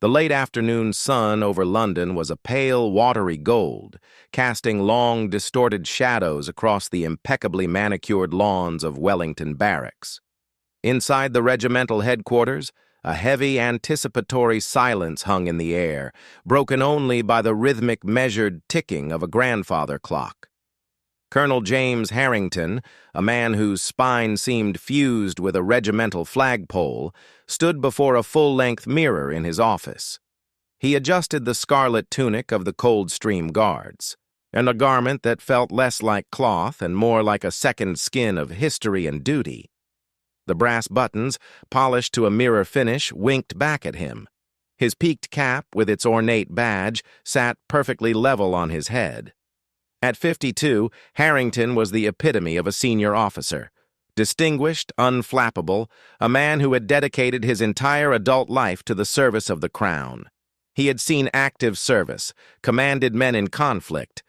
The late afternoon sun over London was a pale, watery gold, casting long, distorted shadows across the impeccably manicured lawns of Wellington Barracks. Inside the regimental headquarters, a heavy, anticipatory silence hung in the air, broken only by the rhythmic, measured ticking of a grandfather clock. Colonel James Harrington, a man whose spine seemed fused with a regimental flagpole, stood before a full-length mirror in his office. He adjusted the scarlet tunic of the Coldstream Guards, and a garment that felt less like cloth and more like a second skin of history and duty. The brass buttons, polished to a mirror finish, winked back at him. His peaked cap, with its ornate badge, sat perfectly level on his head. At 52, Harrington was the epitome of a senior officer. Distinguished, unflappable, a man who had dedicated his entire adult life to the service of the Crown. He had seen active service, commanded men in conflict,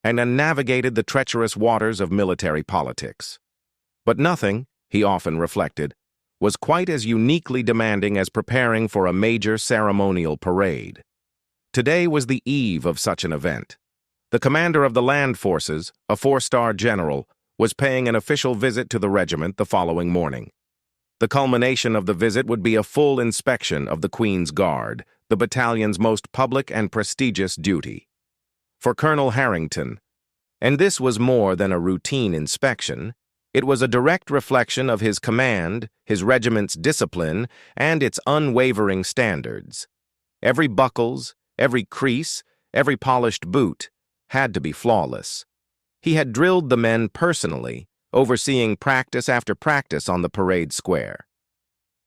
and navigated the treacherous waters of military politics. But nothing, he often reflected, was quite as uniquely demanding as preparing for a major ceremonial parade. Today was the eve of such an event. The commander of the land forces, a four-star general, was paying an official visit to the regiment the following morning. The culmination of the visit would be a full inspection of the Queen's Guard, the battalion's most public and prestigious duty. For Colonel Harrington, and this was more than a routine inspection, it was a direct reflection of his command, his regiment's discipline, and its unwavering standards. Every buckles, every crease, every polished boot had to be flawless. He had drilled the men personally, overseeing practice after practice on the parade square.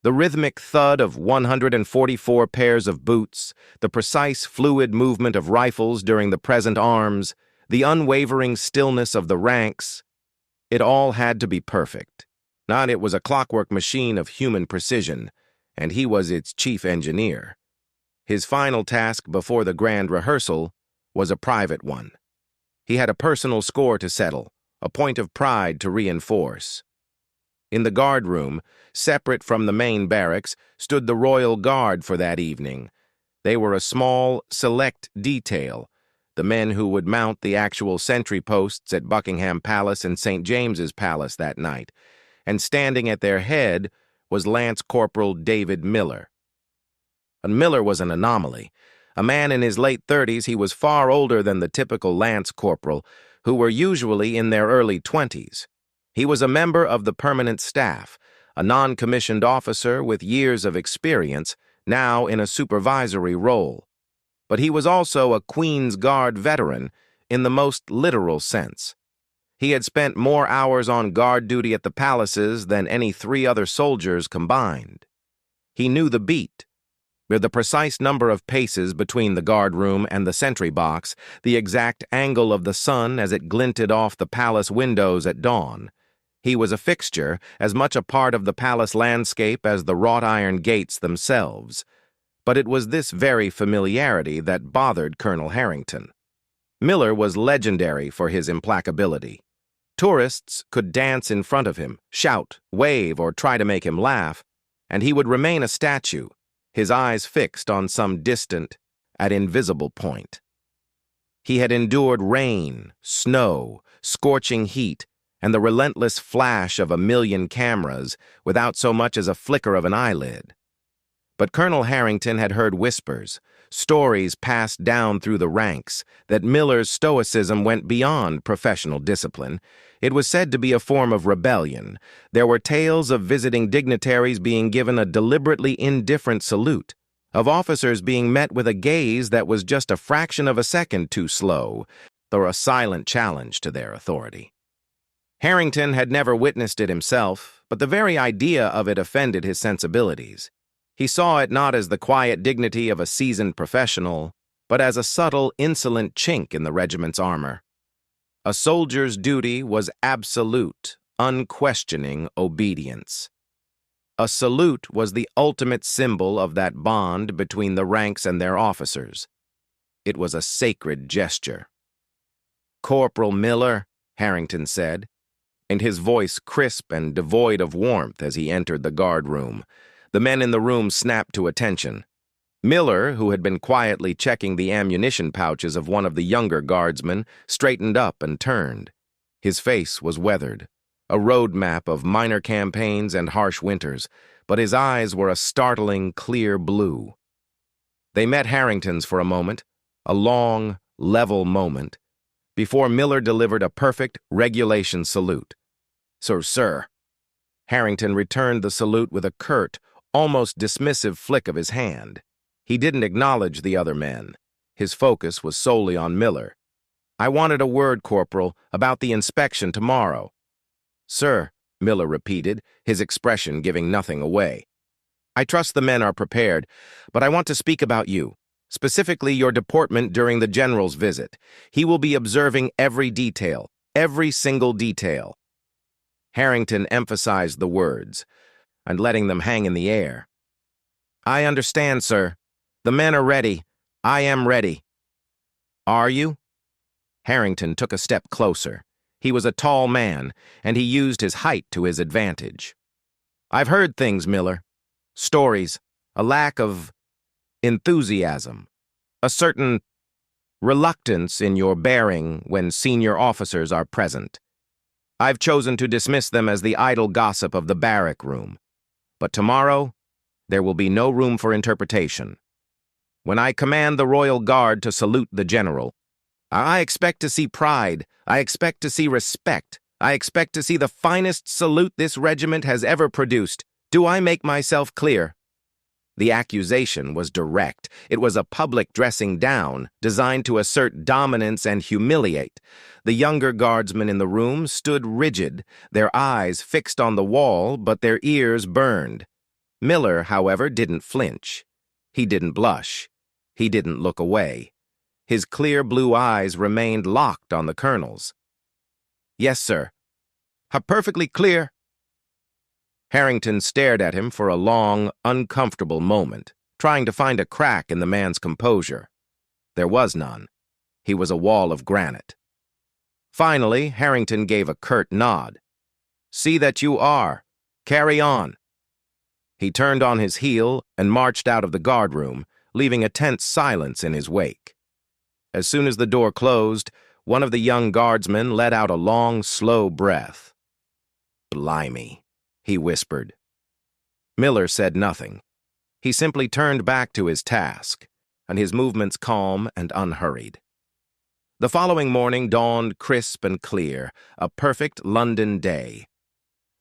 The rhythmic thud of 144 pairs of boots, the precise fluid movement of rifles during the present arms, the unwavering stillness of the ranks, it all had to be perfect. It was a clockwork machine of human precision, and he was its chief engineer. His final task before the grand rehearsal was a private one. He had a personal score to settle, a point of pride to reinforce. In the guard room, separate from the main barracks, stood the Royal Guard for that evening. They were a small, select detail, the men who would mount the actual sentry posts at Buckingham Palace and St. James's Palace that night, and standing at their head was Lance Corporal David Miller. And Miller was an anomaly. A man in his late 30s, he was far older than the typical lance corporal, who were usually in their early 20s. He was a member of the permanent staff, a non-commissioned officer with years of experience, now in a supervisory role. But he was also a Queen's Guard veteran in the most literal sense. He had spent more hours on guard duty at the palaces than any 3 other soldiers combined. He knew the beat, with the precise number of paces between the guard room and the sentry box, the exact angle of the sun as it glinted off the palace windows at dawn. He was a fixture, as much a part of the palace landscape as the wrought iron gates themselves. But it was this very familiarity that bothered Colonel Harrington. Miller was legendary for his implacability. Tourists could dance in front of him, shout, wave, or try to make him laugh, and he would remain a statue, his eyes fixed on some distant, at invisible point. He had endured rain, snow, scorching heat, and the relentless flash of a million cameras without so much as a flicker of an eyelid. But Colonel Harrington had heard whispers, stories passed down through the ranks, that Miller's stoicism went beyond professional discipline. It was said to be a form of rebellion. There were tales of visiting dignitaries being given a deliberately indifferent salute, of officers being met with a gaze that was just a fraction of a second too slow, or a silent challenge to their authority. Harrington had never witnessed it himself, but the very idea of it offended his sensibilities. He saw it not as the quiet dignity of a seasoned professional, but as a subtle, insolent chink in the regiment's armor. A soldier's duty was absolute, unquestioning obedience. A salute was the ultimate symbol of that bond between the ranks and their officers. It was a sacred gesture. "Corporal Miller," Harrington said, and his voice crisp and devoid of warmth as he entered the guard room. The men in the room snapped to attention. Miller, who had been quietly checking the ammunition pouches of one of the younger guardsmen, straightened up and turned. His face was weathered, a road map of minor campaigns and harsh winters, but his eyes were a startling, clear blue. They met Harrington's for a moment, a long, level moment, before Miller delivered a perfect regulation salute. Sir. Harrington returned the salute with a curt, almost dismissive flick of his hand. He didn't acknowledge the other men. His focus was solely on Miller. "I wanted a word, Corporal, about the inspection tomorrow." "Sir," Miller repeated, his expression giving nothing away. "I trust the men are prepared, but I want to speak about you, specifically your deportment during the General's visit. He will be observing every detail, every single detail." Harrington emphasized the words, and letting them hang in the air. "I understand, sir. The men are ready. I am ready." "Are you?" Harrington took a step closer. He was a tall man, and he used his height to his advantage. "I've heard things, Miller. Stories, a lack of enthusiasm, a certain reluctance in your bearing when senior officers are present. I've chosen to dismiss them as the idle gossip of the barrack room. But tomorrow, there will be no room for interpretation. When I command the Royal Guard to salute the General, I expect to see pride, I expect to see respect, I expect to see the finest salute this regiment has ever produced. Do I make myself clear?" The accusation was direct. It was a public dressing down, designed to assert dominance and humiliate. The younger guardsmen in the room stood rigid, their eyes fixed on the wall, but their ears burned. Miller, however, didn't flinch. He didn't blush. He didn't look away. His clear blue eyes remained locked on the colonel's. "Yes, sir." "Perfectly clear." Harrington stared at him for a long, uncomfortable moment, trying to find a crack in the man's composure. There was none. He was a wall of granite. Finally, Harrington gave a curt nod. "See that you are. Carry on." He turned on his heel and marched out of the guardroom, leaving a tense silence in his wake. As soon as the door closed, one of the young guardsmen let out a long, slow breath. "Blimey," he whispered. Miller said nothing. He simply turned back to his task, and his movements calm and unhurried. The following morning dawned crisp and clear, a perfect London day.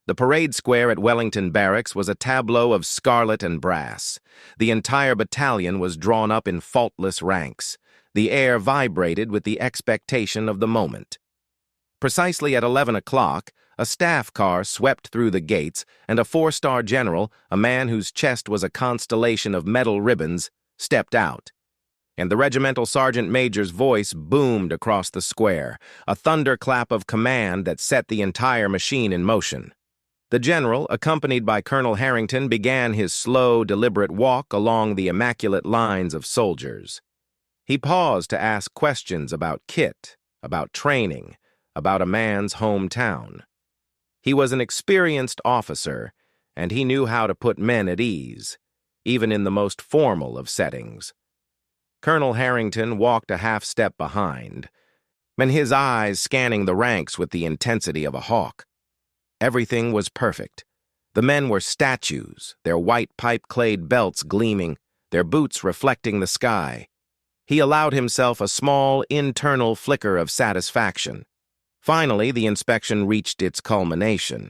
The parade square at Wellington Barracks was a tableau of scarlet and brass. The entire battalion was drawn up in faultless ranks. The air vibrated with the expectation of the moment. Precisely at 11 o'clock, a staff car swept through the gates, and a four-star general, a man whose chest was a constellation of metal ribbons, stepped out. And the regimental sergeant major's voice boomed across the square, a thunderclap of command that set the entire machine in motion. The general, accompanied by Colonel Harrington, began his slow, deliberate walk along the immaculate lines of soldiers. He paused to ask questions about kit, about training, about a man's hometown. He was an experienced officer, and he knew how to put men at ease, even in the most formal of settings. Colonel Harrington walked a half-step behind, and his eyes scanning the ranks with the intensity of a hawk. Everything was perfect. The men were statues, their white pipe-clayed belts gleaming, their boots reflecting the sky. He allowed himself a small, internal flicker of satisfaction. Finally, the inspection reached its culmination.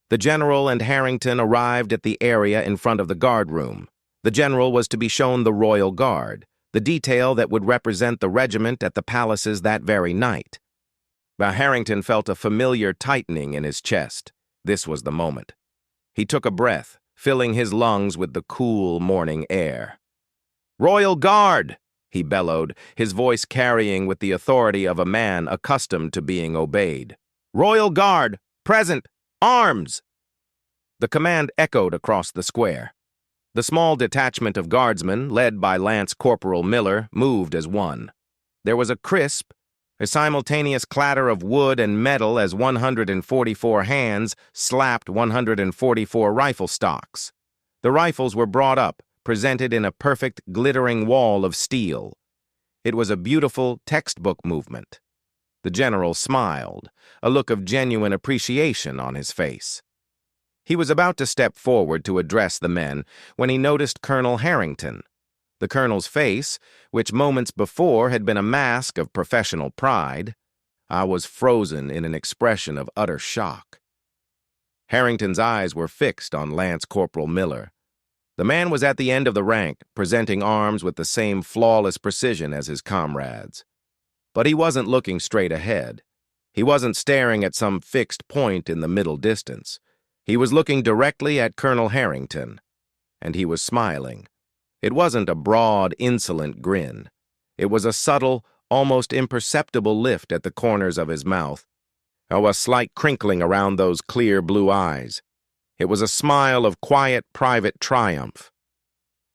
The general and Harrington arrived at the area in front of the guardroom. The general was to be shown the Royal Guard, the detail that would represent the regiment at the palaces that very night. Harrington felt a familiar tightening in his chest. This was the moment. He took a breath, filling his lungs with the cool morning air. "Royal Guard!" he bellowed, his voice carrying with the authority of a man accustomed to being obeyed. "Royal Guard! Present! Arms!" The command echoed across the square. The small detachment of guardsmen, led by Lance Corporal Miller, moved as one. There was a crisp, a simultaneous clatter of wood and metal as 144 hands slapped 144 rifle stocks. The rifles were brought up, presented in a perfect, glittering wall of steel. It was a beautiful textbook movement. The general smiled, a look of genuine appreciation on his face. He was about to step forward to address the men when he noticed Colonel Harrington. The colonel's face, which moments before had been a mask of professional pride, was frozen in an expression of utter shock. Harrington's eyes were fixed on Lance Corporal Miller. The man was at the end of the rank, presenting arms with the same flawless precision as his comrades. But he wasn't looking straight ahead. He wasn't staring at some fixed point in the middle distance. He was looking directly at Colonel Harrington, and he was smiling. It wasn't a broad, insolent grin. It was a subtle, almost imperceptible lift at the corners of his mouth, a slight crinkling around those clear blue eyes. It was a smile of quiet, private triumph.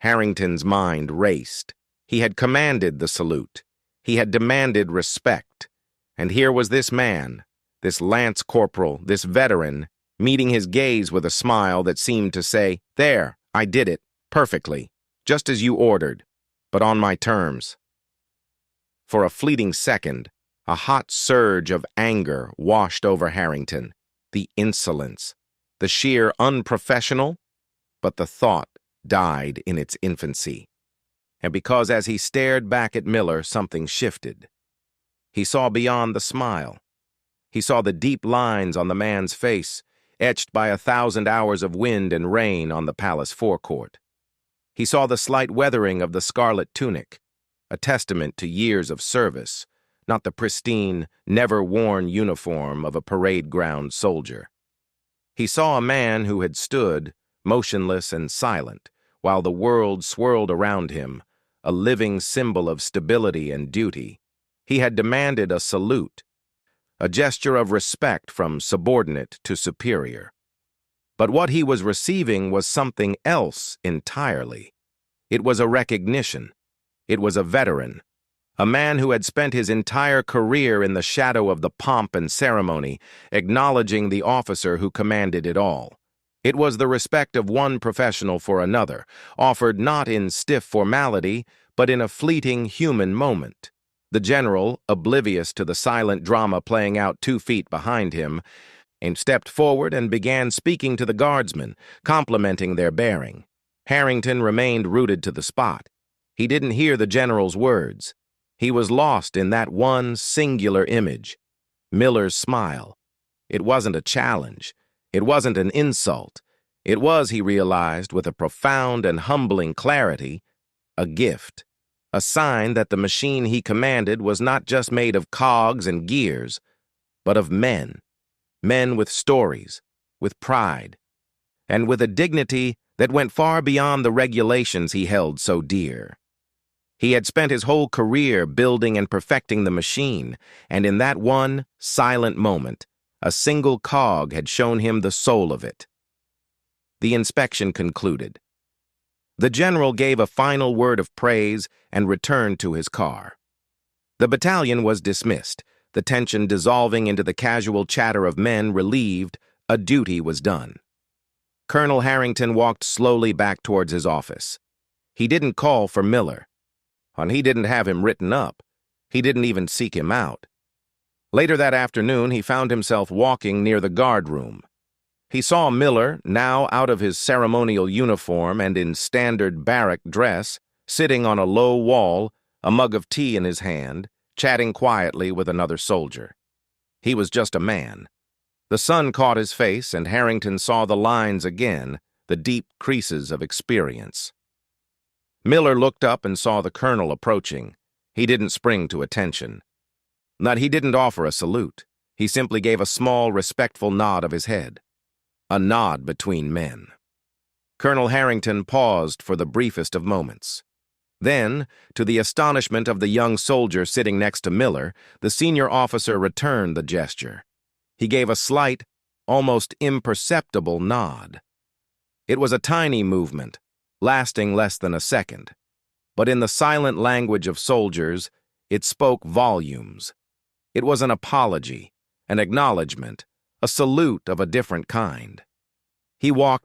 Harrington's mind raced. He had commanded the salute. He had demanded respect. And here was this man, this lance corporal, this veteran, meeting his gaze with a smile that seemed to say, "There, I did it, perfectly, just as you ordered, but on my terms." For a fleeting second, a hot surge of anger washed over Harrington. The insolence, the sheer unprofessional, but the thought died in its infancy. And because as he stared back at Miller, something shifted. He saw beyond the smile. He saw the deep lines on the man's face, etched by 1,000 hours of wind and rain on the palace forecourt. He saw the slight weathering of the scarlet tunic, a testament to years of service, not the pristine, never-worn uniform of a parade ground soldier. He saw a man who had stood, motionless and silent, while the world swirled around him, a living symbol of stability and duty. He had demanded a salute, a gesture of respect from subordinate to superior. But what he was receiving was something else entirely. It was a recognition. It was a veteran, a man who had spent his entire career in the shadow of the pomp and ceremony, acknowledging the officer who commanded it all. It was the respect of one professional for another, offered not in stiff formality, but in a fleeting human moment. The general, oblivious to the silent drama playing out 2 feet behind him, stepped forward and began speaking to the guardsmen, complimenting their bearing. Harrington remained rooted to the spot. He didn't hear the general's words. He was lost in that one singular image, Miller's smile. It wasn't a challenge. It wasn't an insult. It was, he realized, with a profound and humbling clarity, a gift, a sign that the machine he commanded was not just made of cogs and gears, but of men with stories, with pride, and with a dignity that went far beyond the regulations he held so dear. He had spent his whole career building and perfecting the machine, and in that one silent moment, a single cog had shown him the soul of it. The inspection concluded. The general gave a final word of praise and returned to his car. The battalion was dismissed, the tension dissolving into the casual chatter of men relieved a duty was done. Colonel Harrington walked slowly back towards his office. He didn't call for Miller. And he didn't have him written up. He didn't even seek him out. Later that afternoon, he found himself walking near the guard room. He saw Miller, now out of his ceremonial uniform and in standard barrack dress, sitting on a low wall, a mug of tea in his hand, chatting quietly with another soldier. He was just a man. The sun caught his face, and Harrington saw the lines again, the deep creases of experience. Miller looked up and saw the colonel approaching. He didn't spring to attention. He didn't offer a salute. He simply gave a small, respectful nod of his head. A nod between men. Colonel Harrington paused for the briefest of moments. Then, to the astonishment of the young soldier sitting next to Miller, the senior officer returned the gesture. He gave a slight, almost imperceptible nod. It was a tiny movement, lasting less than a second. But in the silent language of soldiers, it spoke volumes. It was an apology, an acknowledgement, a salute of a different kind. He walked